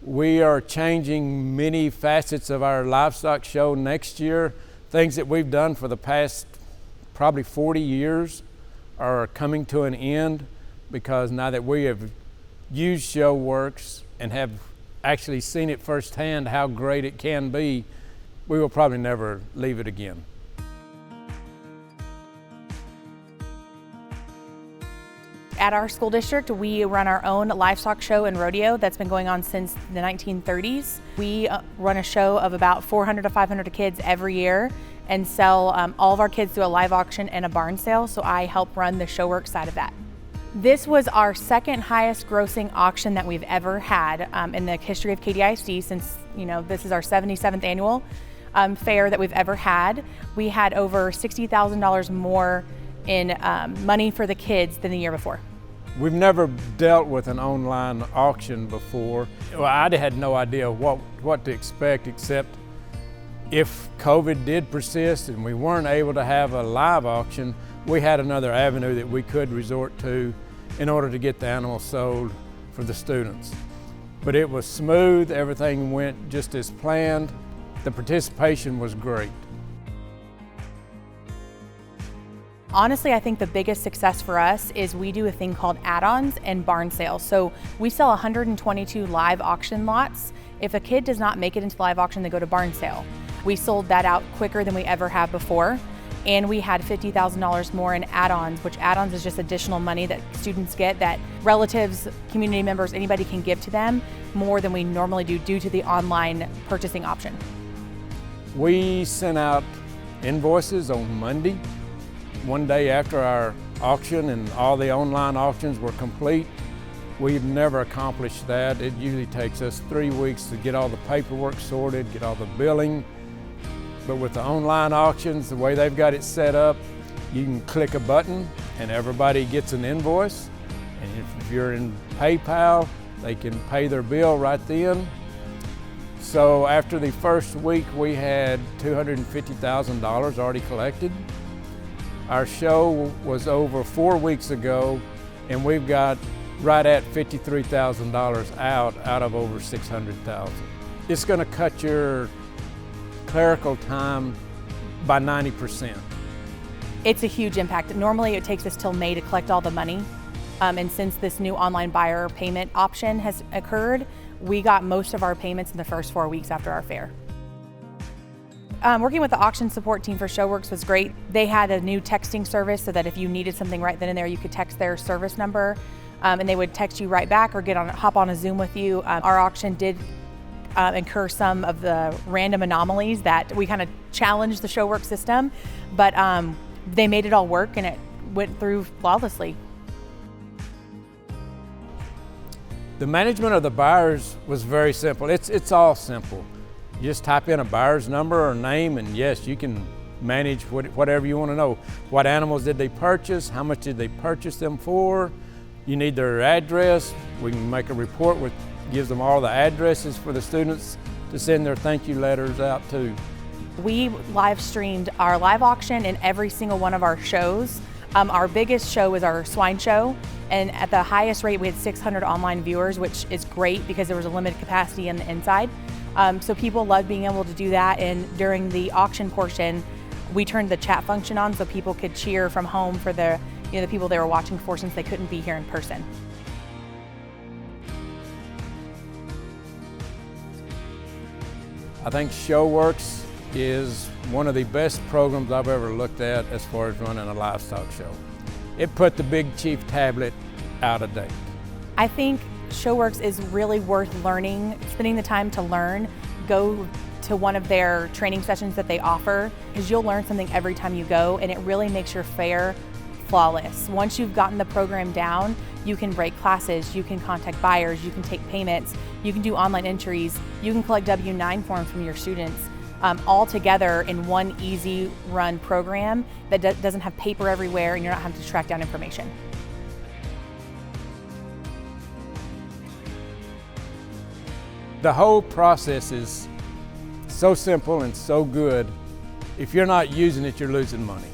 We are changing many facets of our livestock show next year. Things that we've done for the past probably 40 years are coming to an end, because now that we have used ShoWorks and have actually seen it firsthand how great it can be, we will probably never leave it again. At our school district, we run our own livestock show and rodeo that's been going on since the 1930s. We run a show of about 400 to 500 kids every year and sell all of our kids through a live auction and a barn sale, so I help run the ShoWorks side of that. This was our second highest grossing auction that we've ever had in the history of KDISD, since this is our 77th annual fair that we've ever had. We had over $60,000 more in money for the kids than the year before. We've never dealt with an online auction before. Well, I had no idea what to expect, except if COVID did persist and we weren't able to have a live auction, we had another avenue that we could resort to in order to get the animals sold for the students. But it was smooth, everything went just as planned. The participation was great. Honestly, I think the biggest success for us is we do a thing called add-ons and barn sales. So we sell 122 live auction lots. If a kid does not make it into the live auction, they go to barn sale. We sold that out quicker than we ever have before. And we had $50,000 more in add-ons, which add-ons is just additional money that students get that relatives, community members, anybody can give to them more than we normally do due to the online purchasing option. We sent out invoices on Monday, one day after our auction, and all the online auctions were complete. We've never accomplished that. It usually takes us 3 weeks to get all the paperwork sorted, get all the billing. But with the online auctions, the way they've got it set up, you can click a button and everybody gets an invoice. And if you're in PayPal, they can pay their bill right then. So after the first week, we had $250,000 already collected. Our show was over 4 weeks ago, and we've got right at $53,000 out of over $600,000. It's going to cut your clerical time by 90%. It's a huge impact. Normally it takes us till May to collect all the money. And since this new online buyer payment option has occurred, we got most of our payments in the first 4 weeks after our fair. Working with the auction support team for ShoWorks was great. They had a new texting service so that if you needed something right then and there, you could text their service number and they would text you right back or hop on a Zoom with you. Our auction did incur some of the random anomalies that we kind of challenged the ShoWorks system, but they made it all work and it went through flawlessly. The management of the buyers was very simple. It's all simple. You just type in a buyer's number or name, and yes, you can manage whatever you want to know. What animals did they purchase? How much did they purchase them for? You need their address. We can make a report which gives them all the addresses for the students to send their thank you letters out to. We live streamed our live auction in every single one of our shows. Our biggest show was our swine show, and at the highest rate we had 600 online viewers, which is great because there was a limited capacity in the inside. So people loved being able to do that, and during the auction portion we turned the chat function on so people could cheer from home for the people they were watching for, since they couldn't be here in person. I think ShoWorks is one of the best programs I've ever looked at as far as running a livestock show. It put the Big Chief tablet out of date. I think ShoWorks is really worth learning, spending the time to learn. Go to one of their training sessions that they offer, because you'll learn something every time you go, and it really makes your fair flawless. Once you've gotten the program down, you can break classes, you can contact buyers, you can take payments, you can do online entries, you can collect W-9 forms from your students, all together in one easy run program that doesn't have paper everywhere and you're not having to track down information. The whole process is so simple and so good. If you're not using it, you're losing money.